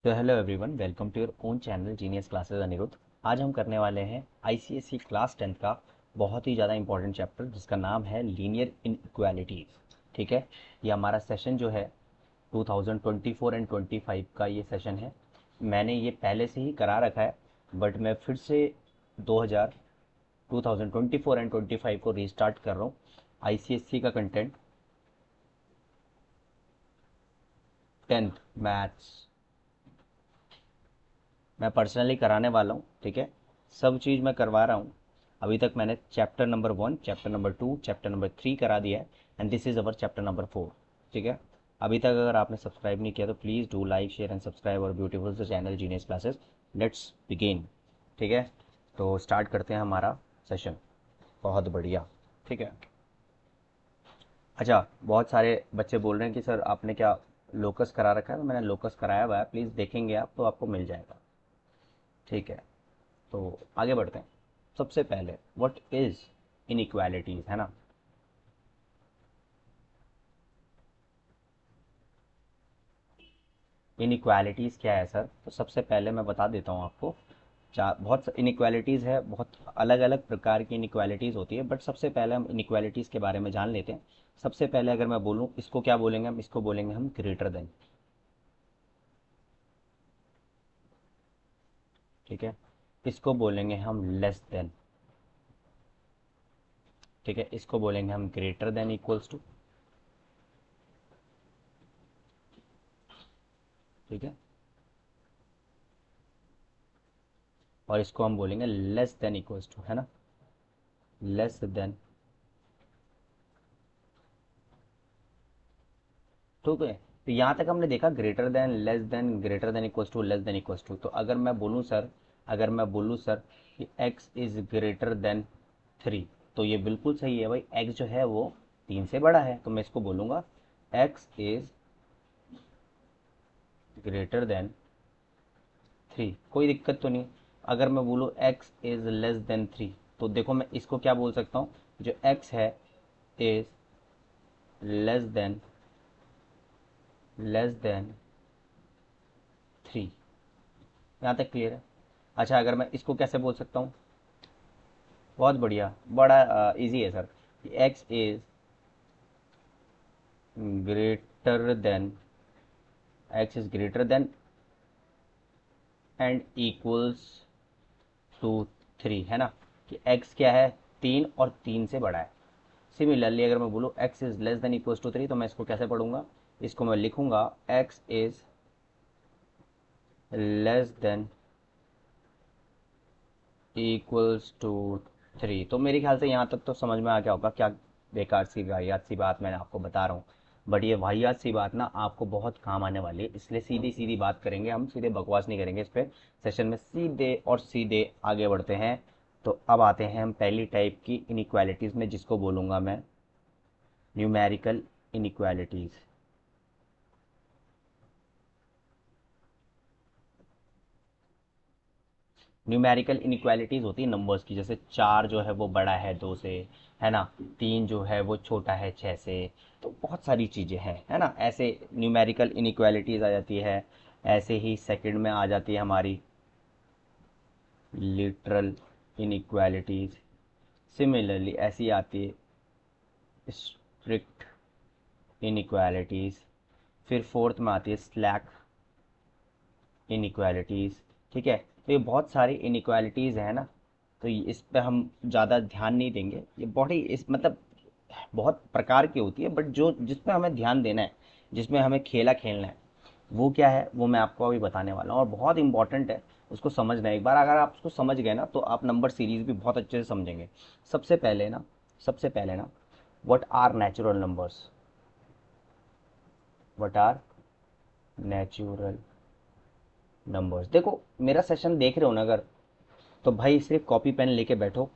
तो hello everyone, welcome to your own channel genius classes Anirudh. आज हम करने वाले हैं आईसीएसई क्लास 10 का बहुत ही ज़्यादा इंपॉर्टेंट चैप्टर जिसका नाम है लीनियर इनइक्वालिटीज़। ठीक है, ये हमारा सेशन जो है 2024 एंड 25 का ये सेशन है। मैंने ये पहले से ही करा रखा है, बट मैं फिर से 2024 एंड 25 को रीस्टार्ट कर रहा हूँ। आईसीएसई का कंटेंट 10th मैथ्स मैं पर्सनली कराने वाला हूँ। ठीक है, सब चीज़ मैं करवा रहा हूँ। अभी तक मैंने chapter number 1, chapter number 2, chapter number 3 करा दिया है and this is our chapter number 4। ठीक है, अभी तक अगर आपने सब्सक्राइब नहीं किया तो please do like share and subscribe और ब्यूटीफुल से channel genius classes. Let's begin. ठीक है, तो स्टार्ट करते हैं हमारा सेशन। बहुत बढ़िया। ठीक है, अच्छा, बहुत सारे बच्चे बोल रहे हैं कि सर आपने क्या लोकस करा रखा है। तो मैंने लोकस कराया हुआ है, प्लीज़ देखेंगे आप तो आपको मिल जाएगा। ठीक है, तो आगे बढ़ते हैं। सबसे पहले व्हाट इज इनइक्वालिटीज, है ना। इनइक्वालिटीज क्या है सर, तो सबसे पहले मैं बता देता हूँ आपको। बहुत इनइक्वालिटीज है, बहुत अलग अलग प्रकार की इनइक्वालिटीज होती है, बट सबसे पहले हम इनइक्वालिटीज के बारे में जान लेते हैं। सबसे पहले अगर मैं बोलूँ इसको क्या बोलेंगे हम, इसको बोलेंगे हम ग्रेटर देन। ठीक है, इसको बोलेंगे हम लेस देन। ठीक है, इसको बोलेंगे हम ग्रेटर देन इक्वल्स टू। ठीक है, और इसको हम बोलेंगे लेस देन इक्वल्स टू, है ना, लेस देन। ठीक है, तो यहाँ तक हमने देखा greater than, less than, greater than equals to, less than equals to. तो अगर मैं बोलूँ सर कि x इज ग्रेटर देन 3, तो ये बिल्कुल सही है भाई। x जो है वो 3 से बड़ा है, तो मैं इसको बोलूँगा x इज ग्रेटर देन 3। कोई दिक्कत तो नहीं। अगर मैं बोलूँ x इज लेस देन 3, तो देखो मैं इसको क्या बोल सकता हूँ, जो x है इज लेस देन 3। यहाँ तक क्लियर है। अच्छा, अगर मैं इसको कैसे बोल सकता हूँ, बहुत बढ़िया, बड़ा इजी है sir. X is greater than, x is greater than and equals to 3, है ना, कि एक्स क्या है, 3 और 3 से बड़ा है। सिमिलरली अगर मैं बोलूँ x is less than equals to 3, तो मैं इसको कैसे पढ़ूंगा, इसको मैं लिखूंगा x is less than equals to 3। तो मेरे ख्याल से यहाँ तक तो समझ में आ गया होगा क्या बेकार सी वाहियात सी बात मैंने आपको बता रहा हूँ। बट ये वाहियात सी बात ना आपको बहुत काम आने वाली है, इसलिए सीधी सीधी बात करेंगे हम, सीधे बकवास नहीं करेंगे इस पे। सेशन में सीधे और सीधे आगे बढ़ते हैं। तो अब आते हैं हम पहली टाइप की इनइक्वालिटीज़ में, जिसको बोलूँगा मैं न्यूमेरिकल इनइक्वालिटीज़। न्यूमेरिकल इनइक्वालिटीज होती है नंबर्स की, जैसे 4 जो है वो बड़ा है 2 से, है ना, 3 जो है वो छोटा है 6 से। तो बहुत सारी चीज़ें हैं, है ना, ऐसे न्यूमेरिकल इनइक्वालिटीज आ जाती है। ऐसे ही सेकंड में आ जाती है हमारी लिटरल इनइक्वालिटीज। सिमिलरली ऐसी आती है स्ट्रिक्ट इनइक्वालिटीज। फिर फोर्थ में आती है स्लैक इनइक्वालिटीज़। ठीक है, तो ये बहुत सारी इनइक्वालिटीज़ है ना, तो इस पे हम ज़्यादा ध्यान नहीं देंगे। ये बड़ी इस मतलब बहुत प्रकार की होती है, बट जो जिस पे हमें ध्यान देना है, जिसमें हमें खेला खेलना है, वो क्या है वो मैं आपको अभी बताने वाला हूँ, और बहुत इंपॉर्टेंट है उसको समझना। एक बार अगर आप उसको समझ गए ना, तो आप नंबर सीरीज भी बहुत अच्छे से समझेंगे। सबसे पहले ना what are natural numbers, what are natural numbers. देखो मेरा सेशन देख रहे हो ना अगर, तो भाई सिर्फ कॉपी पेन लेके बैठो।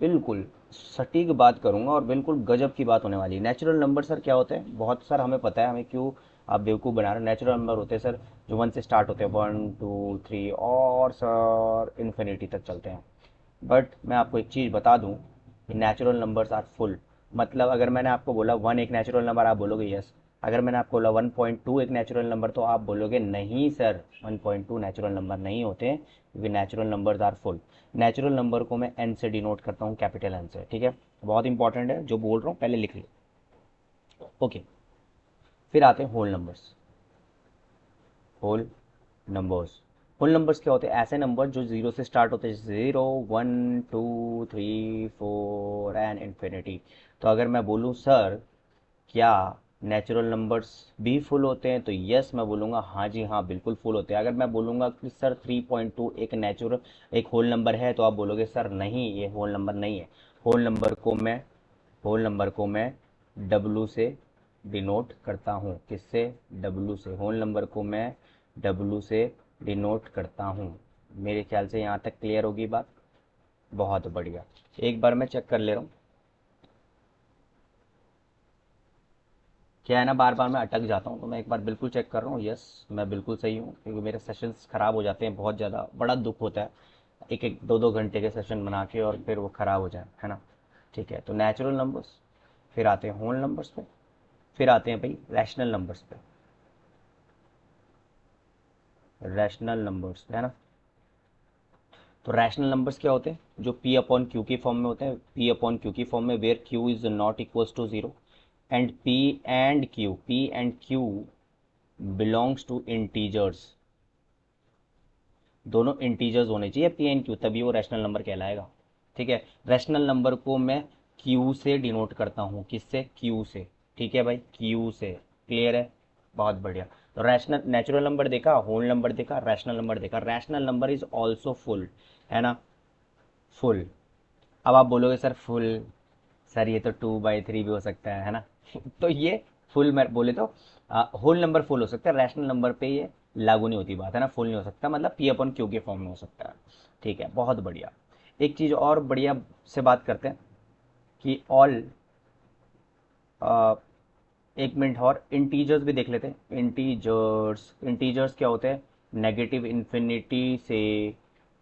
बिल्कुल सटीक बात करूंगा और बिल्कुल गजब की बात होने वाली है। नेचुरल नंबर सर क्या होते हैं, बहुत सर हमें पता है, हमें क्यों आप बेवकूफ़ बना रहे हो। नेचुरल नंबर होते हैं सर जो 1 से स्टार्ट होते हैं, 1 2 3 और सर इन्फिनिटी तक चलते हैं। बट मैं आपको एक चीज़ बता दूं कि नेचुरल नंबर्स आर फुल। मतलब अगर मैंने आपको बोला 1 एक नेचुरल नंबर, आप बोलोगे यस। अगर मैंने आपको बोला 1.2 एक नेचुरल नंबर, तो आप बोलोगे नहीं सर 1.2 नेचुरल नंबर नहीं होते हैं, क्योंकि natural numbers are full. Natural number को मैं एन से डिनोट करता हूँ, कैपिटल एन से, ठीक है। बहुत इंपॉर्टेंट है जो बोल रहा हूँ, पहले लिख लो। ओके, फिर आते हैं whole numbers. Whole numbers, whole numbers क्या होते हैं? ऐसे नंबर जो जीरो से स्टार्ट होते हैं, 0, 1, 2, 3, 4 एंड इन्फिनिटी। तो अगर मैं बोलूँ सर क्या नेचुरल नंबर्स भी फुल होते हैं, तो यस मैं बोलूँगा हाँ जी हाँ बिल्कुल फुल होते हैं। अगर मैं बोलूँगा कि सर 3.2 एक होल नंबर है, तो आप बोलोगे सर नहीं ये होल नंबर नहीं है। होल नंबर को मैं होल नंबर को मैं डब्लू से डिनोट करता हूँ। किससे? डब्लू से। होल नंबर को मैं डब्लू से डिनोट करता हूँ। मेरे ख्याल से यहाँ तक क्लियर होगी बात। बहुत बढ़िया। एक बार मैं चेक कर ले रहा हूँ, क्या है ना, बार बार मैं अटक जाता हूँ, तो मैं एक बार बिल्कुल चेक कर रहा हूँ। यस, मैं बिल्कुल सही हूँ, क्योंकि मेरे सेशंस ख़राब हो जाते हैं बहुत ज़्यादा, बड़ा दुख होता है एक एक दो दो घंटे के सेशन बना के और फिर वो ख़राब हो जाए, है ना। ठीक है, तो नेचुरल नंबर्स, फिर आते हैं होल नंबर्स पे, फिर आते हैं भाई रैशनल नंबर्स पे। रैशनल नंबर्स है ना। तो रैशनल नंबर्स क्या होते हैं? जो पी अपॉन क्यू की फॉर्म में होते हैं, पी अपॉन क्यू की फॉर्म में, where q is not equals to zero, and p and q belongs to integers. दोनों इंटीजर्स होने चाहिए पी एंड क्यू, तभी वो रैशनल नंबर कहलाएगा। ठीक है, रैशनल नंबर को मैं क्यू से डिनोट करता हूँ। किससे? क्यू से। ठीक है भाई, क्यू से। क्लियर है? बहुत बढ़िया। तो रैशनल, नेचुरल नंबर देखा, होल नंबर देखा, रैशनल नंबर देखा। Rational number is also full, है ना, फुल। अब आप बोलोगे सर फुल, सर ये तो 2/3 भी हो सकता है ना। तो ये फुल में बोले तो होल नंबर फुल हो सकता है, रैशनल नंबर पे ये लागू नहीं होती बात, है ना। फुल नहीं हो सकता, मतलब पी अपन क्यू के फॉर्म में हो सकता है। ठीक है, बहुत बढ़िया। एक चीज़ और बढ़िया से बात करते हैं कि ऑल, एक मिनट, और इंटीजर्स भी देख लेते हैं। इंटीजर्स, इंटीजर्स क्या होते हैं? नेगेटिव इन्फिनिटी से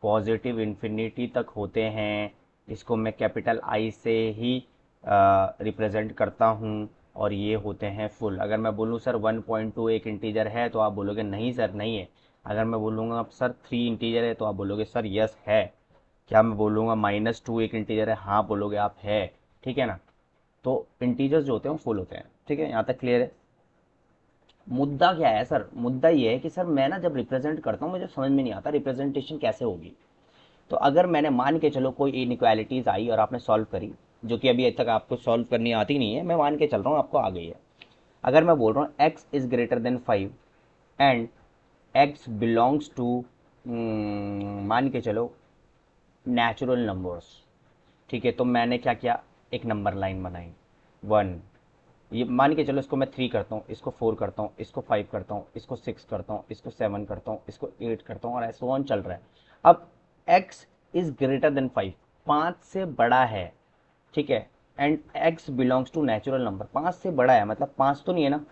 पॉजिटिव इन्फिनिटी तक होते हैं। इसको मैं कैपिटल आई से ही रिप्रेजेंट करता हूँ, और ये होते हैं फुल। अगर मैं बोलूँ सर 1.2 एक इंटीजर है, तो आप बोलोगे नहीं सर नहीं है। अगर मैं बोलूँगा सर 3 इंटीजर है, तो आप बोलोगे सर यस है। क्या मैं बोलूँगा -2 एक इंटीजर है, हाँ बोलोगे आप है। ठीक है ना। तो इंटीजर्स जो होते हैं वो फुल होते हैं। ठीक है, यहाँ तक क्लियर है। मुद्दा क्या है सर? मुद्दा ये है कि सर मैं ना जब रिप्रेजेंट करता हूँ, मुझे समझ में नहीं आता रिप्रेजेंटेशन कैसे होगी। तो अगर मैंने मान के चलो कोई इनइक्वालिटीज आई और आपने सॉल्व करी, जो कि अभी तक आपको सॉल्व करनी आती नहीं है, मैं मान के चल रहा हूँ आपको आ गई है। अगर मैं बोल रहा हूँ x is greater than 5 and x belongs to, मान के चलो, नेचुरल नंबर्स। ठीक है, तो मैंने क्या किया, एक नंबर लाइन बनाई 1। ये मान के चलो इसको मैं 3 करता हूँ, इसको 4 करता हूँ, इसको 5 करता हूँ, इसको 6 करता हूँ, इसको 7 करता हूँ, इसको 8 करता हूँ, और ऐसे ऑन चल रहा है। अब x इज ग्रेटर देन 5, 5 से बड़ा है। ठीक है, and x belongs to natural number, 5 से बड़ा है मतलब 5 तो नहीं है ना।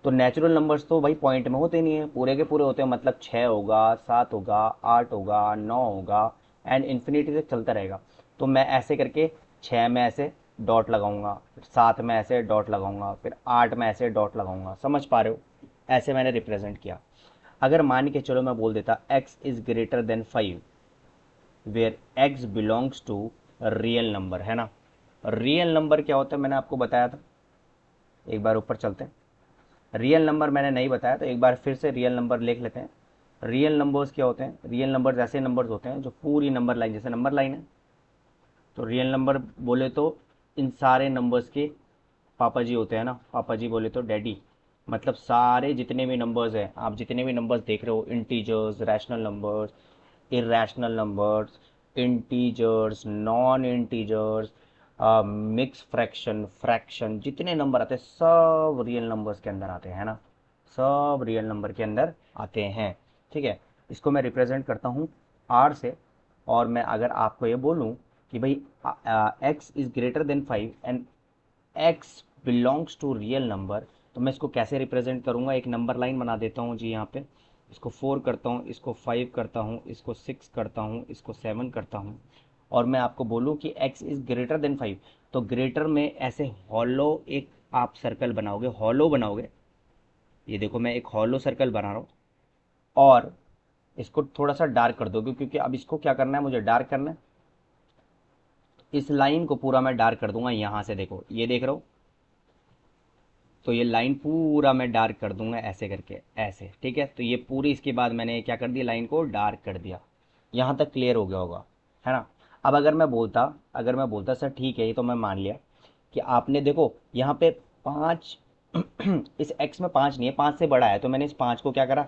तो नेचुरल नंबर्स तो भाई पॉइंट में होते नहीं है, पूरे के पूरे होते हैं, मतलब 6 होगा, 7 होगा, 8 होगा, 9 होगा, एंड इन्फिनिटी तक चलता रहेगा। तो मैं ऐसे करके 6 में ऐसे डॉट लगाऊंगा, फिर 7 में ऐसे डॉट लगाऊंगा, फिर 8 में ऐसे डॉट लगाऊंगा। समझ पा रहे हो? ऐसे मैंने रिप्रेजेंट किया। अगर मान के चलो मैं बोल देता x is greater than 5, where x belongs to real number, है ना। रियल नंबर क्या होता है मैंने आपको बताया था, एक बार ऊपर चलते हैं। रियल नंबर मैंने नहीं बताया, तो एक बार फिर से रियल नंबर लिख लेते हैं। रियल नंबर्स क्या होते हैं? रियल नंबर्स ऐसे नंबर्स होते हैं जो पूरी नंबर लाइन, जैसे नंबर लाइन है, तो रियल नंबर बोले तो इन सारे नंबर्स के पापा जी होते हैं ना। पापा जी बोले तो डैडी, मतलब सारे जितने भी नंबर्स हैं, आप जितने भी नंबर्स देख रहे हो, integers, rational numbers, irrational numbers, integers, non integers, mix fraction, fraction, जितने नंबर आते हैं सब रियल नंबर्स के अंदर आते हैं, है ना। सब रियल नंबर के अंदर आते हैं। ठीक है, इसको मैं रिप्रेजेंट करता हूँ आर से। और मैं अगर आपको ये बोलूँ कि भाई x is greater than 5 and x belongs to real number, तो मैं इसको कैसे रिप्रेजेंट करूँगा? एक नंबर लाइन बना देता हूँ जी यहाँ पे। इसको 4 करता हूँ, इसको 5 करता हूँ, इसको 6 करता हूँ, इसको 7 करता हूँ, और मैं आपको बोलूँ कि x इज़ ग्रेटर देन 5, तो ग्रेटर में ऐसे हॉलो एक आप सर्कल बनाओगे, हॉलो बनाओगे। ये देखो मैं एक हॉलो सर्कल बना रहा हूँ, और इसको थोड़ा सा डार्क कर दोगे, क्योंकि अब इसको क्या करना है, मुझे डार्क करना है। इस लाइन को पूरा मैं डार्क कर दूंगा यहाँ से, देखो ये देख रहा हूँ। तो ये लाइन पूरा मैं डार्क कर दूंगा ऐसे करके, ऐसे, ठीक है। तो ये पूरी, इसके बाद मैंने क्या कर दिया, लाइन को डार्क कर दिया। यहाँ तक क्लियर हो गया होगा, है ना। अब अगर मैं बोलता सर ठीक है, ये तो मैं मान लिया कि आपने देखो यहाँ पे 5 इस x में 5 नहीं है, 5 से बड़ा है, तो मैंने इस 5 को क्या करा,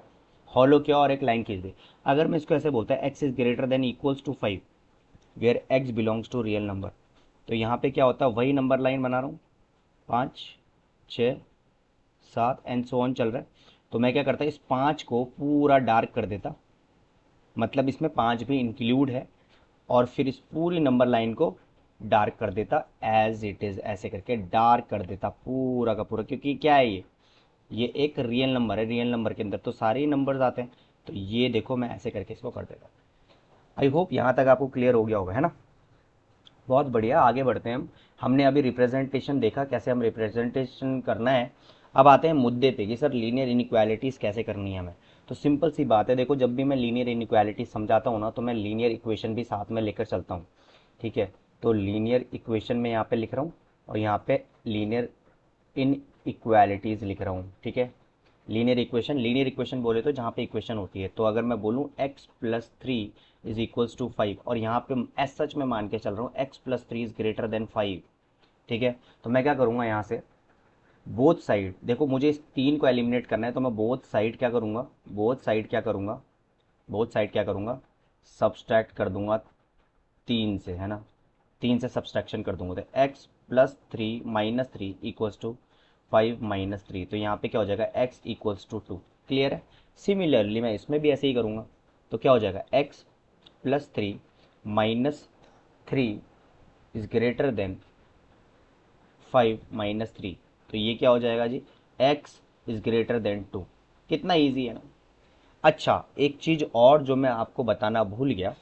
हॉलो किया और एक लाइन खींच दी। अगर मैं इसको ऐसे बोलता है x is greater than equals to 5 where x belongs to real number, तो यहाँ पे क्या होता है, वही नंबर लाइन बना रहा हूँ, 5, 6, 7 एंड सो ऑन चल रहा है। तो मैं क्या करता, इस 5 को पूरा डार्क कर देता, मतलब इसमें 5 भी इंक्लूड है, और फिर इस पूरी नंबर लाइन को डार्क कर देता एज इट इज़, ऐसे करके डार्क कर देता पूरा का पूरा, क्योंकि क्या है ये एक रियल नंबर है, रियल नंबर के अंदर तो सारे ही नंबर्स आते हैं। तो ये देखो मैं ऐसे करके इसको कर देता। आई होप यहाँ तक आपको क्लियर हो गया होगा, है ना। बहुत बढ़िया, आगे बढ़ते हैं हम। हमने अभी रिप्रेजेंटेशन देखा, कैसे हम रिप्रेजेंटेशन करना है। अब आते हैं मुद्दे पे कि सर लीनियर इनइक्वालिटीज़ कैसे करनी है हमें। तो सिंपल सी बात है, देखो जब भी मैं लीनियर इनइक्वालिटी समझाता हूँ ना, तो मैं लीनियर इक्वेशन भी साथ में लेकर चलता हूँ, ठीक है। तो लीनियर इक्वेशन में यहाँ पे लिख रहा हूँ, और यहाँ पे लीनियर इन इक्वालिटीज़ लिख रहा हूँ, ठीक है। लीनियर इक्वेशन बोले तो जहाँ पे इक्वेशन होती है, तो अगर मैं बोलूँ x+3 इज इक्वल्स टू 5, और यहाँ पे एज सच मैं मान के चल रहा हूँ x+3 इज ग्रेटर देन 5, ठीक है। तो मैं क्या करूँगा, यहाँ से बोथ साइड, देखो मुझे इस 3 को एलिमिनेट करना है, तो मैं बोथ साइड क्या करूँगा, सब्सट्रैक्ट कर दूंगा 3 से, है ना। 3 से सब्सट्रैक्शन कर दूंगा, तो x+3 - 3 इक्वल्स टू 5 - 3, तो यहाँ पे क्या हो जाएगा, x इक्वल्स टू 2। क्लियर है। सिमिलरली मैं इसमें भी ऐसे ही करूँगा, तो क्या हो जाएगा, x+3 - 3 इज ग्रेटर देन 5 - 3, तो ये क्या हो जाएगा जी, x इज ग्रेटर देन 2। कितना ईजी है ना। अच्छा, एक चीज़ और जो मैं आपको बताना भूल गया,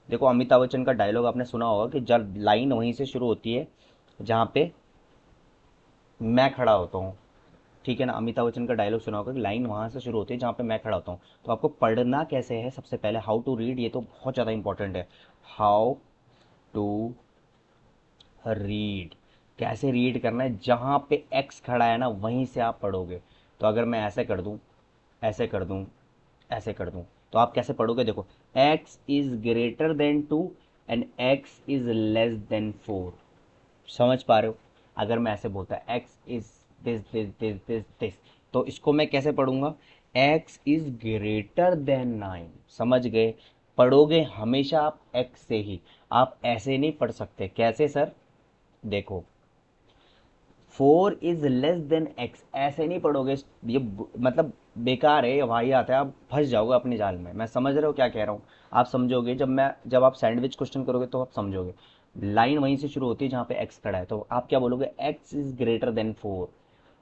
देखो अमिताभ बच्चन का डायलॉग आपने सुना होगा कि जब लाइन वहीं से शुरू होती है जहाँ पे मैं खड़ा होता हूँ, ठीक है ना। अमिताभ बच्चन का डायलॉग सुना होगा कि लाइन वहाँ से शुरू होती है जहाँ पे मैं खड़ा होता हूँ। तो आपको पढ़ना कैसे है, सबसे पहले हाउ टू रीड, ये तो बहुत ज़्यादा इंपॉर्टेंट है। हाउ टू रीड, कैसे रीड करना है, जहाँ पे एक्स खड़ा है ना वहीं से आप पढ़ोगे। तो अगर मैं ऐसे कर दूँ, ऐसे कर दूँ, ऐसे कर दूँ, तो आप कैसे पढ़ोगे, देखो x is greater then 2 and x is less then 4। समझ पा रहे हो। अगर मैं ऐसे बोलता है x is this this this this this, तो इसको मैं कैसे पढ़ूंगा, x इज ग्रेटर देन 9। समझ गए। पढ़ोगे हमेशा आप x से ही, आप ऐसे नहीं पढ़ सकते। कैसे सर, देखो 4 इज लेस देन x, ऐसे नहीं पढ़ोगे। ये मतलब बेकार है, ये भाई आता है, आप फंस जाओगे अपने जाल में। मैं समझ रहे हो क्या कह रहा हूँ, आप समझोगे जब आप सैंडविच क्वेश्चन करोगे तो आप समझोगे। लाइन वहीं से शुरू होती है जहाँ पे x खड़ा है, तो आप क्या बोलोगे, x इज ग्रेटर देन 4।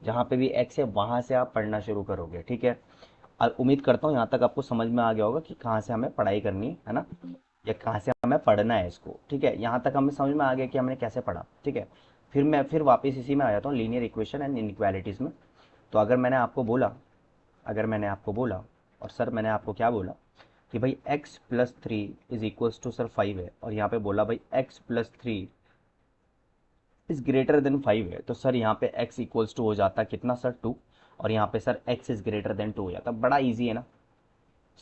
जहाँ पे भी x है वहाँ से आप पढ़ना शुरू करोगे, ठीक है। उम्मीद करता हूँ यहाँ तक आपको समझ में आ गया होगा कि कहाँ से हमें पढ़ाई करनी है ना, या कहाँ से हमें पढ़ना है इसको, ठीक है। यहाँ तक हमें समझ में आ गया कि हमने कैसे पढ़ा, ठीक है। फिर वापस इसी में आ जाता हूँ, लीनियर इक्वेशन एंड इनइक्वालिटीज़ में। तो अगर मैंने आपको बोला और सर मैंने आपको क्या बोला कि भाई x+3 is equals to sir 5 है, और यहाँ पे बोला भाई x+3 इज ग्रेटर देन 5 है, तो सर यहाँ पे x इक्वल्स टू हो जाता कितना सर, 2। और यहाँ पे sir x is greater then 2 हो जाता, बड़ा ईजी है ना।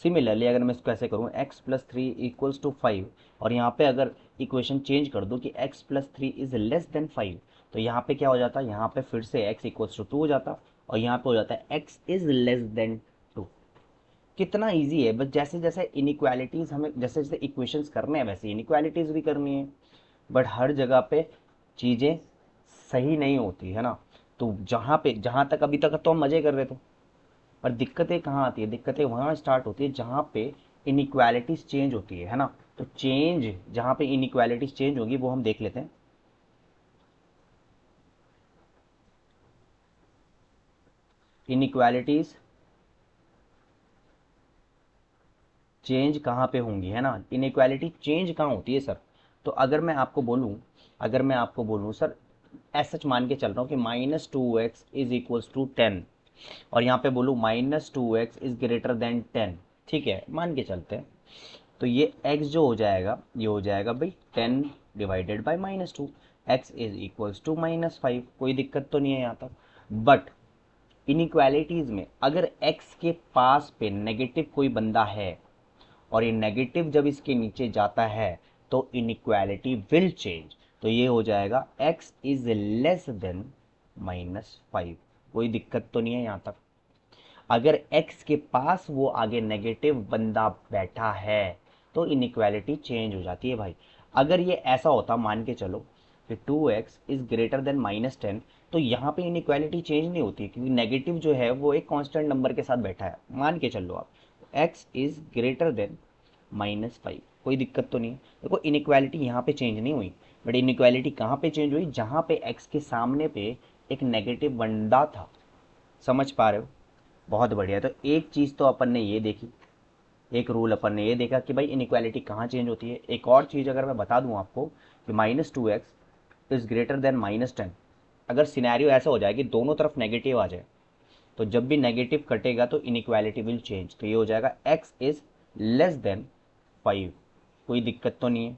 सिमिलरली अगर मैं इसको ऐसे करूँ, x+3 इक्वल्स टू 5, और यहाँ पे अगर इक्वेशन चेंज कर दूँ कि x+3 इज लेस देन 5, तो यहाँ पे क्या हो जाता है, यहाँ पे फिर से x इक्वल्स टू 2 हो जाता, और यहाँ पे हो जाता है x इज लेस देन 2। कितना इजी है। बस जैसे जैसे इनइक्वालिटीज़ हमें, जैसे जैसे इक्वेशंस करने हैं वैसे इनइक्वालिटीज़ भी करनी है, बट हर जगह पे चीज़ें सही नहीं होती है ना। तो जहाँ तक अभी तक तो हम मज़े कर रहे थे, पर दिक्कतें कहाँ आती है, दिक्कतें वहाँ स्टार्ट होती है जहाँ पे इनइक्वालिटीज चेंज होती है ना। तो चेंज, जहाँ पे इनइक्वालिटीज चेंज होगी वो हम देख लेते हैं। इनइक्वालिटीज चेंज कहाँ पे होंगी, है ना। इनइक्वालिटी चेंज कहाँ होती है सर। तो अगर मैं आपको बोलूँ सर, ऐसा सच मान के चल रहा हूँ कि -2x इज इक्वल्स टू 10, और यहाँ पे बोलूँ -2x इज ग्रेटर देन 10, ठीक है, मान के चलते हैं। तो ये x जो हो जाएगा, ये हो जाएगा भाई 10 divided by -2, x is equals to -5। कोई दिक्कत तो नहीं है यहाँ तक। बट इनइक्वालिटीज में अगर x के पास पे नेगेटिव कोई बंदा है और ये नेगेटिव जब इसके नीचे जाता है तो इनइक्वालिटी विल चेंज। तो ये हो जाएगा x इज लेस देन -5। कोई दिक्कत तो नहीं है यहाँ तक। अगर x के पास वो आगे नेगेटिव बंदा बैठा है तो इनइक्वालिटी चेंज हो जाती है भाई। अगर ये ऐसा होता, मान के चलो कि 2x इज ग्रेटर देन -10, तो यहाँ पे इनइक्वालिटी चेंज नहीं होती क्योंकि नेगेटिव जो है वो एक कांस्टेंट नंबर के साथ बैठा है। मान के चलो आप x इज ग्रेटर देन -5, कोई दिक्कत तो नहीं है। देखो इनइक्वालिटी यहाँ पे चेंज नहीं हुई, बट इनइक्वालिटी कहाँ पे चेंज हुई, जहाँ पे x के सामने पे एक नेगेटिव बंदा था। समझ पा रहे हो? बहुत बढ़िया। तो एक चीज़ तो अपन ने ये देखी, एक रूल अपन ने ये देखा कि भाई इनइक्वालिटी कहाँ चेंज होती है। एक और चीज़ अगर मैं बता दूं आपको कि -2x इज ग्रेटर देन -10, अगर सिनेरियो ऐसा हो जाए कि दोनों तरफ नेगेटिव आ जाए, तो जब भी नेगेटिव कटेगा तो इनइक्वालिटी विल चेंज। तो ये हो जाएगा x इज लेस देन 5। कोई दिक्कत तो नहीं है।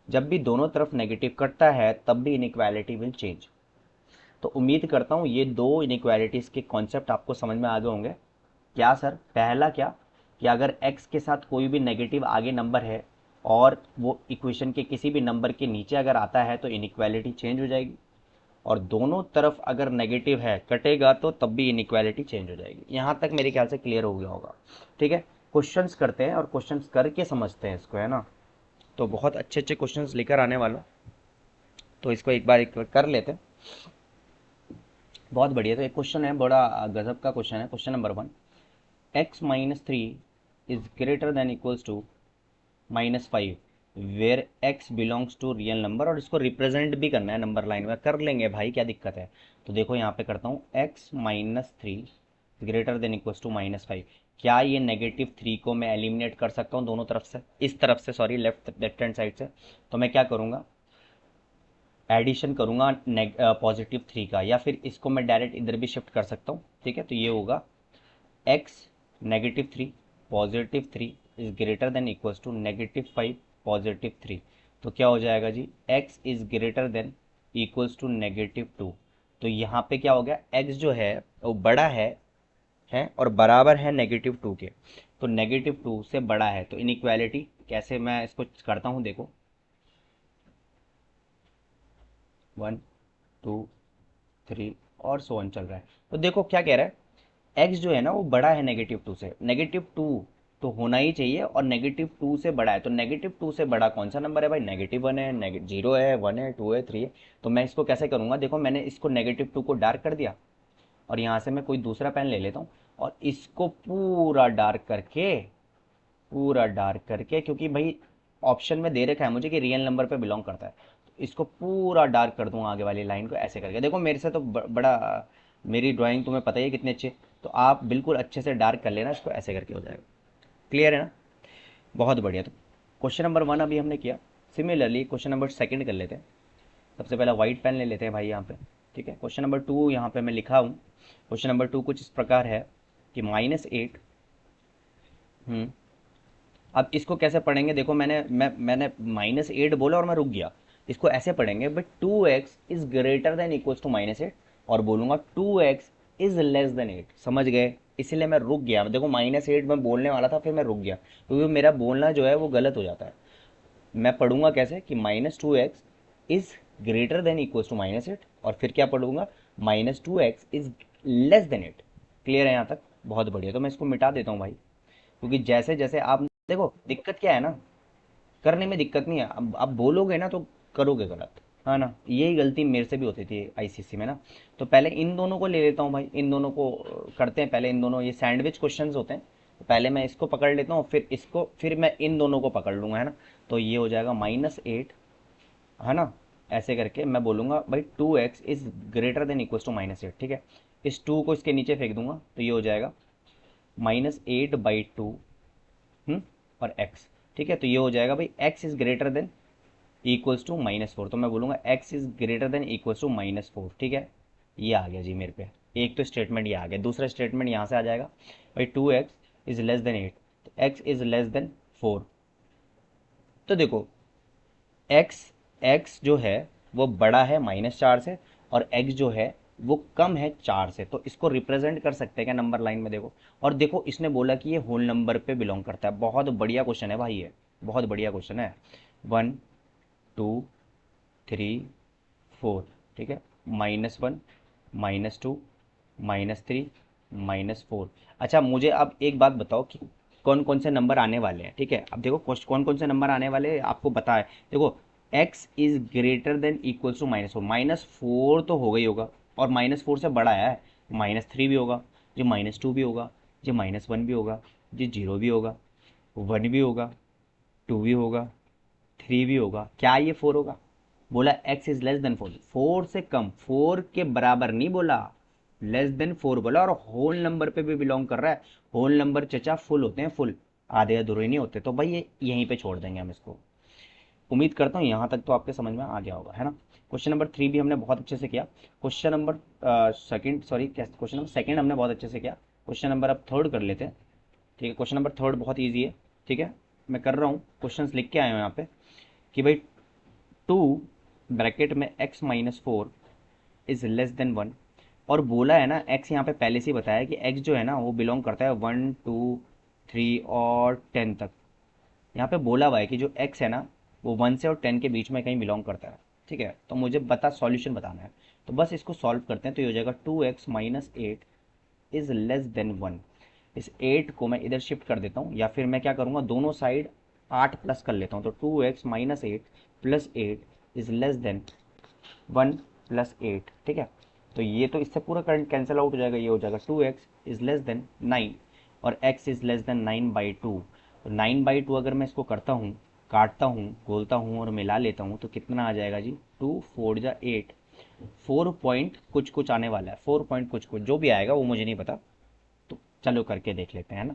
जब भी दोनों तरफ नेगेटिव कटता है तब भी इनइक्वालिटी विल चेंज। तो उम्मीद करता हूँ ये दो इनइक्वालिटीज़ के कॉन्सेप्ट आपको समझ में आ गए होंगे। क्या सर? पहला क्या कि अगर x के साथ कोई भी नेगेटिव आगे नंबर है और वो इक्वेशन के किसी भी नंबर के नीचे अगर आता है तो इनइक्वालिटी चेंज हो जाएगी, और दोनों तरफ अगर नेगेटिव है कटेगा तो तब भी इनइक्वालिटी चेंज हो जाएगी। यहाँ तक मेरे ख्याल से क्लियर हो गया होगा। ठीक है, क्वेश्चंस करते हैं और क्वेश्चंस करके समझते हैं इसको, है ना। तो बहुत अच्छे अच्छे क्वेश्चंस लेकर आने वाला, तो इसको एक बार कर लेते हैं। बहुत बढ़िया। तो एक क्वेश्चन है, बड़ा गजब का क्वेश्चन है। Question number 1, x-3 is greater than equals to -5 where x belongs to real number, और इसको रिप्रेजेंट भी करना है नंबर लाइन में। कर लेंगे भाई, क्या दिक्कत है। तो देखो यहाँ पे करता हूँ x-3 greater than equals to -5। क्या ये -3 को मैं एलिमिनेट कर सकता हूँ दोनों तरफ से, इस तरफ से, सॉरी, लेफ्ट हैंड साइड से। तो मैं क्या करूँगा, एडिशन करूँगा +3 का, या फिर इसको मैं डायरेक्ट इधर भी शिफ्ट कर सकता हूँ। ठीक है, तो ये होगा x -3 +3 is greater than equals to -5 +3। तो क्या हो जाएगा जी, x is greater than equals to -2। तो यहाँ पे क्या हो गया, x जो है वो बड़ा है और बराबर है -2 के। तो -2 से बड़ा है, तो इनइक्वालिटी कैसे मैं इसको करता हूँ, देखो 1 2 3 और सो ऑन चल रहा है। तो देखो क्या कह रहा है, x जो है ना वो बड़ा है -2 से। -2 तो होना ही चाहिए, और -2 से बड़ा है। तो -2 से बड़ा कौन सा नंबर है भाई, -1 है, -0 है, 1 है, 2 है, 3 है। तो मैं इसको कैसे करूँगा, देखो मैंने इसको -2 को डार्क कर दिया, और यहाँ से मैं कोई दूसरा पेन ले लेता हूँ और इसको पूरा डार्क करके, क्योंकि भाई ऑप्शन में दे रखा है मुझे कि रियल नंबर पे बिलोंग करता है, तो इसको पूरा डार्क कर दूंगा आगे वाली लाइन को ऐसे करके। देखो मेरे से तो बड़ा, मेरी ड्राइंग तुम्हें पता ही है कितनी अच्छी, तो आप बिल्कुल अच्छे से डार्क कर लेना इसको, ऐसे करके हो जाएगा। क्लियर है ना? बहुत बढ़िया। तो क्वेश्चन नंबर 1 अभी हमने किया। सिमिलरली क्वेश्चन नंबर 2 कर लेते हैं। सबसे पहला वाइट पेन ले लेते हैं भाई यहाँ पे। ठीक है, क्वेश्चन नंबर 2 यहाँ पे मैं लिखा हूँ। क्वेश्चन नंबर 2 कुछ इस प्रकार है कि -8। अब इसको कैसे पढ़ेंगे, देखो मैंने -8 बोला और मैं रुक गया। इसको ऐसे पढ़ेंगे, but 2x is greater than equals to -8, और बोलूंगा 2x इज लेस देन 8। समझ गए? इसीलिए मैं रुक गया। देखो -8 मैं बोलने वाला था, फिर मैं रुक गया क्योंकि मेरा बोलना जो है वो गलत हो जाता है। मैं पढ़ूंगा कैसे कि -2x is greater than equals to -8, और फिर क्या पढ़ूंगा, -2x is less then 8। Clear है यहाँ तक? बहुत बढ़िया। तो मैं इसको मिटा देता हूँ भाई, क्योंकि जैसे जैसे आप देखो, दिक्कत क्या है ना, करने में दिक्कत नहीं है, अब आप बोलोगे ना तो करोगे गलत, है ना। यही गलती मेरे से भी होती थी आईसीसी में ना। तो पहले इन दोनों को ले लेता हूँ भाई, इन दोनों को करते हैं पहले। इन दोनों ये सैंडविच क्वेश्चंस होते हैं, तो पहले मैं इसको पकड़ लेता हूँ, फिर इसको, फिर मैं इन दोनों को पकड़ लूँगा, है ना। तो ये हो जाएगा -8, है ना। ऐसे करके मैं बोलूँगा भाई 2x is greater than equals to -8। ठीक है, इस 2 को इसके नीचे फेंक दूंगा, तो ये हो जाएगा -8/2 और x। ठीक है, तो ये हो जाएगा भाई x is greater than equals to -4, तो मैं बोलूँगा x is greater than equals to -4। ठीक है, ये आ गया जी मेरे पे। एक तो स्टेटमेंट ये आ गया, दूसरा स्टेटमेंट यहाँ से आ जाएगा भाई 2x इज लेस देन 8, तो x इज लेस देन 4। तो देखो x x जो है वो बड़ा है -4 से, और x जो है वो कम है 4 से, तो इसको रिप्रेजेंट कर सकते हैं क्या नंबर लाइन में? देखो, और देखो इसने बोला कि ये होल नंबर पे बिलोंग करता है। बहुत बढ़िया क्वेश्चन है भाई, ये बहुत बढ़िया क्वेश्चन है। 1 2 3 4, ठीक है, -1 -2 -3 -4। अच्छा, मुझे अब एक बात बताओ कि कौन कौन से नंबर आने वाले हैं। ठीक है, अब देखो कौन कौन से नंबर आने वाले हैं आपको पता है। देखो x is greater than equals to -4, -4 तो होगा ही होगा, और -4 से बड़ा है, -3 भी होगा, जी -2 भी होगा, जी -1 भी होगा, जी 0 भी होगा, 1 भी होगा, 2 भी होगा, 3 भी होगा। क्या ये 4 होगा? बोला x इज लेस देन 4, 4 से कम, 4 के बराबर नहीं बोला, लेस देन 4 बोला, और होल नंबर पे भी बिलोंग कर रहा है। होल नंबर चचा फुल होते हैं, फुल, आधे अधूरे नहीं होते। तो भाई ये यहीं पे छोड़ देंगे हम इसको। उम्मीद करता हूँ यहाँ तक तो आपके समझ में आ गया होगा, है ना। क्वेश्चन नंबर 3 भी हमने बहुत अच्छे से किया। Question number second, sorry, question number second हमने बहुत अच्छे से किया। क्वेश्चन नंबर अब थर्ड कर लेते हैं। ठीक है, क्वेश्चन नंबर थर्ड बहुत ईजी है। ठीक है, मैं कर रहा हूँ, क्वेश्चन लिख के आया हूँ यहाँ पे कि भाई 2 ब्रैकेट में x-4 इज लेस देन 1, और बोला है ना x, यहाँ पे पहले से ही बताया कि x जो है ना वो बिलोंग करता है 1 2 3 और 10 तक। यहाँ पे बोला हुआ है कि जो x है ना वो 1 से और 10 के बीच में कहीं बिलोंग करता है। ठीक है, तो मुझे सॉल्यूशन बताना है, तो बस इसको सॉल्व करते हैं। तो ये हो जाएगा 2x-8 इज लेस देन 1। इस 8 को मैं इधर शिफ्ट कर देता हूँ, या फिर मैं क्या करूँगा, दोनों साइड 8 प्लस कर लेता हूँ। तो 2x-8 plus 8 is less then 1 plus 8। ठीक है, तो ये तो इससे पूरा करंट कैंसिल आउट हो जाएगा, ये हो जाएगा 2x इज लेस देन 9, और x इज लेस देन 9/2। तो 9/2 अगर मैं इसको करता हूँ, काटता हूँ, गोलता हूँ और मिला लेता हूँ, तो कितना आ जाएगा जी? 2 4 जा 8, 4 पॉइंट कुछ कुछ आने वाला है, 4 पॉइंट कुछ कुछ, जो भी आएगा वो मुझे नहीं पता। तो चलो करके देख लेते हैं ना।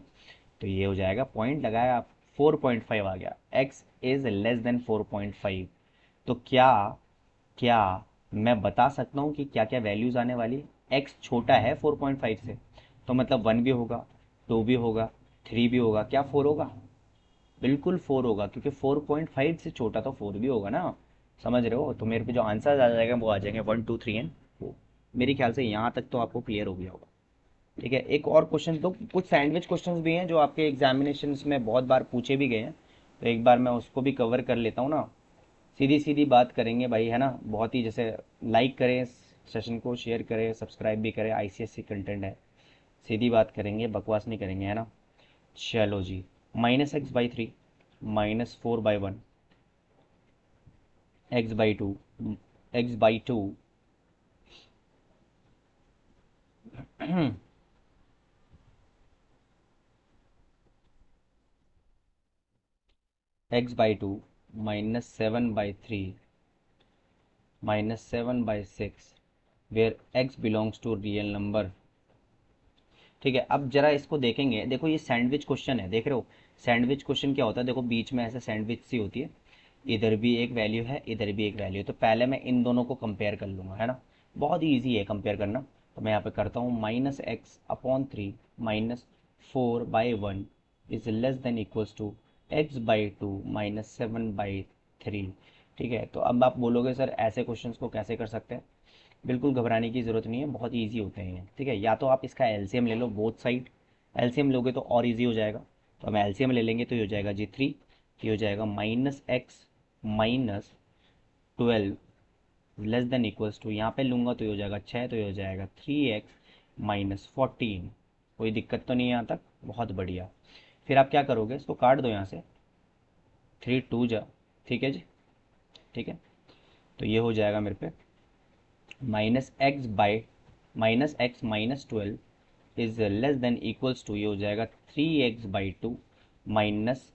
तो ये हो जाएगा, पॉइंट लगाया आप, 4.5 आ गया। x is less then 4.5। तो क्या क्या मैं बता सकता हूँ कि क्या क्या वैल्यूज आने वाली है? x छोटा है 4.5 से, तो मतलब 1 भी होगा, 2 भी होगा, 3 भी होगा। क्या 4 होगा? बिल्कुल 4 होगा, क्योंकि 4.5 से छोटा तो 4 भी होगा ना। समझ रहे हो? तो मेरे पे जो आंसर आ जाएगा वो आ जाएंगे 1 2 3 एंड 4। मेरे ख्याल से यहाँ तक तो आपको क्लियर हो गया होगा। ठीक है, एक और क्वेश्चन, तो कुछ सैंडविच क्वेश्चंस भी हैं जो आपके एग्जामिनेशंस में बहुत बार पूछे भी गए हैं, तो एक बार मैं उसको भी कवर कर लेता हूँ ना। सीधी सीधी बात करेंगे भाई, है ना, बहुत ही, जैसे लाइक करें सेशन को, शेयर करें, सब्सक्राइब भी करें, आईसीएससी कंटेंट है। सीधी बात करेंगे, बकवास नहीं करेंगे, है ना। चलो जी, -x/3 -4/1 x/2 x/2 x/2 -7/3 -7/6 where x belongs to real number. ठीक है, अब जरा इसको देखेंगे। देखो ये सैंडविच क्वेश्चन है, देख रहे हो? सैंडविच क्वेश्चन क्या होता है? देखो बीच में ऐसे सैंडविच सी होती है, इधर भी एक वैल्यू है, इधर भी एक वैल्यू है। तो पहले मैं इन दोनों को कंपेयर कर लूँगा, है ना। बहुत ईजी है कंपेयर करना। तो मैं यहाँ पे करता हूँ -x/3 -4/1 is less than equals to x/2 -7/3। ठीक है, तो अब आप बोलोगे सर ऐसे क्वेश्चंस को कैसे कर सकते हैं? बिल्कुल घबराने की ज़रूरत नहीं है, बहुत ईजी होते हैं ये। ठीक है, या तो आप इसका एलसीएम ले लो, बोथ साइड एलसीएम लोगे तो और ईजी हो जाएगा। तो हम एलसीएम ले लेंगे, तो ये हो जाएगा जी 3, ये हो जाएगा -x-12 less than equals to, यहाँ पे लूँगा तो ये हो जाएगा 6, तो ये हो जाएगा 3x-14। कोई दिक्कत तो नहीं है यहाँ तक? बहुत बढ़िया। फिर आप क्या करोगे, इसको काट दो यहाँ से, 3 2 जा, ठीक है जी। ठीक है, तो ये हो जाएगा मेरे पे -x is less than equals to, ये हो जाएगा 3x/2 माइनस,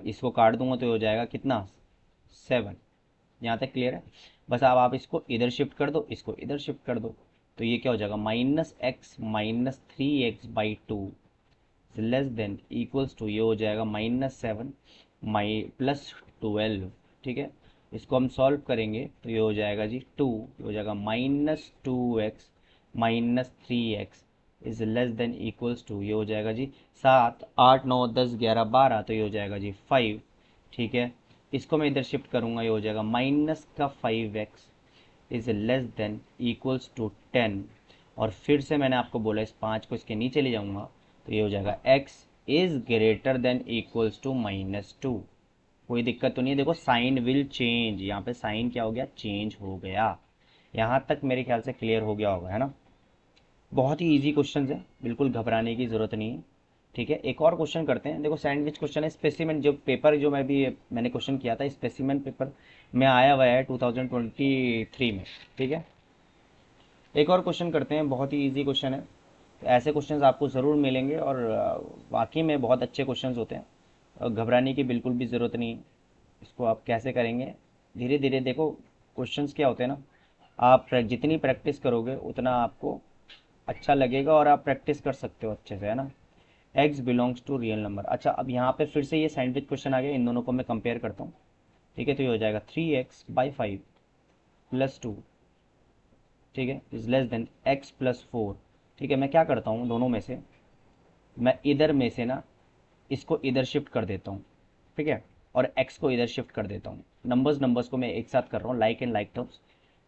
इसको काट दूंगा तो ये हो जाएगा कितना, 7। यहाँ तक क्लियर है? बस अब आप इसको इधर शिफ्ट कर दो, इसको इधर शिफ्ट कर दो, तो ये क्या हो जाएगा, -x-3x/2 less than equals to, ये हो जाएगा -7 माई +12। ठीक है, इसको हम सॉल्व करेंगे तो ये हो जाएगा जी 2, ये हो जाएगा -2x -3x is less than equals to, ये हो जाएगा जी 7, 8, 9, 10, 11, 12, तो ये हो जाएगा जी 5। ठीक है, इसको मैं इधर शिफ्ट करूँगा, ये हो जाएगा -5x is less than equals to 10। और फिर से मैंने आपको बोला इस 5 को इसके नीचे ले जाऊँगा तो ये हो जाएगा x is greater than equals to -2। कोई दिक्कत तो नहीं है। देखो साइन विल चेंज, यहाँ पे साइन क्या हो गया, चेंज हो गया। यहाँ तक मेरे ख्याल से क्लियर हो गया होगा, है ना। बहुत ही इजी क्वेश्चन है, बिल्कुल घबराने की ज़रूरत नहीं है। ठीक है, एक और क्वेश्चन करते हैं। देखो सैंडविच क्वेश्चन है, स्पेसिमेन जो पेपर जो मैंने क्वेश्चन किया था स्पेसिमेन पेपर में आया हुआ है 2023 में। ठीक है, एक और क्वेश्चन करते हैं, बहुत ही इजी क्वेश्चन है। तो ऐसे क्वेश्चंस आपको ज़रूर मिलेंगे और वाकई में बहुत अच्छे क्वेश्चंस होते हैं और घबराने की बिल्कुल भी ज़रूरत नहीं है। इसको आप कैसे करेंगे, धीरे धीरे देखो। क्वेश्चंस क्या होते हैं ना, आप जितनी प्रैक्टिस करोगे उतना आपको अच्छा लगेगा और आप प्रैक्टिस कर सकते हो अच्छे से, है ना। X belongs to real number. अच्छा, अब यहाँ पे फिर से ये सैंडविच क्वेश्चन आ गया, इन दोनों को मैं कंपेयर करता हूँ। ठीक है, तो ये हो जाएगा 3x/5 + 2, ठीक है, इज लेस देन x + 4। ठीक है, मैं क्या करता हूँ, दोनों में से मैं इधर में से ना इसको इधर शिफ्ट कर देता हूँ। ठीक है, और x को इधर शिफ्ट कर देता हूँ। नंबर्स को मैं एक साथ कर रहा हूँ, लाइक एंड लाइक टर्म्स।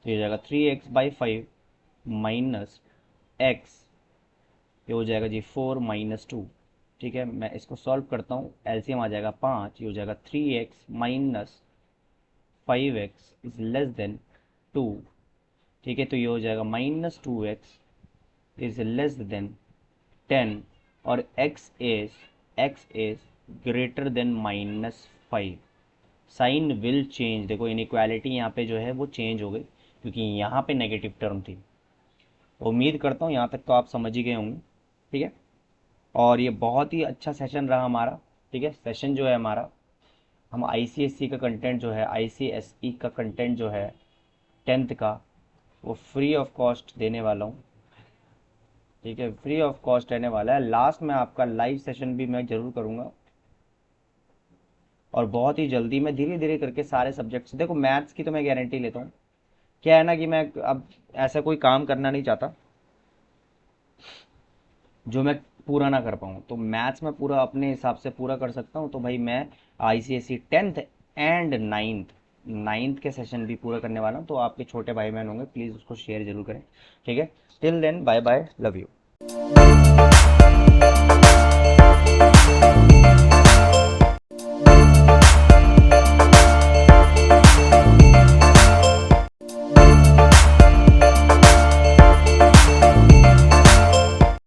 तो ये हो जाएगा 3x/5 माइनस एक्स, ये हो जाएगा जी 4 - 2। ठीक है, मैं इसको सॉल्व करता हूँ, एलसीएम आ जाएगा 5, ये हो जाएगा 3x minus 5x is less then 2। ठीक है, तो ये हो जाएगा -2x इज लेस देन 10 और x is greater than -5। Sign will change. देखो इनइक्वालिटी यहाँ पे जो है वो चेंज हो गई क्योंकि यहाँ पे नेगेटिव टर्म थी। उम्मीद करता हूँ यहाँ तक तो आप समझ ही गए होंगे। ठीक है, और ये बहुत ही अच्छा सेशन रहा हमारा। ठीक है, सेशन जो है हमारा, हम आईसीएसई का कंटेंट जो है, आईसीएसई का कंटेंट जो है 10th का, वो फ्री ऑफ कॉस्ट देने वाला हूँ। ठीक है, फ्री ऑफ कॉस्ट रहने वाला है। लास्ट में आपका लाइव सेशन भी मैं ज़रूर करूँगा और बहुत ही जल्दी मैं धीरे धीरे करके सारे सब्जेक्ट्स, देखो मैथ्स की तो मैं गारंटी लेता हूँ। क्या है ना कि मैं अब ऐसा कोई काम करना नहीं चाहता जो मैं पूरा ना कर पाऊँ। तो मैथ्स में पूरा अपने हिसाब से पूरा कर सकता हूँ। तो भाई मैं आईसीएसई 10th एंड 9th के सेशन भी पूरा करने वाला हूँ। तो आपके छोटे भाई बहन होंगे, प्लीज़ उसको शेयर जरूर करें। ठीक है, till then bye bye, love you.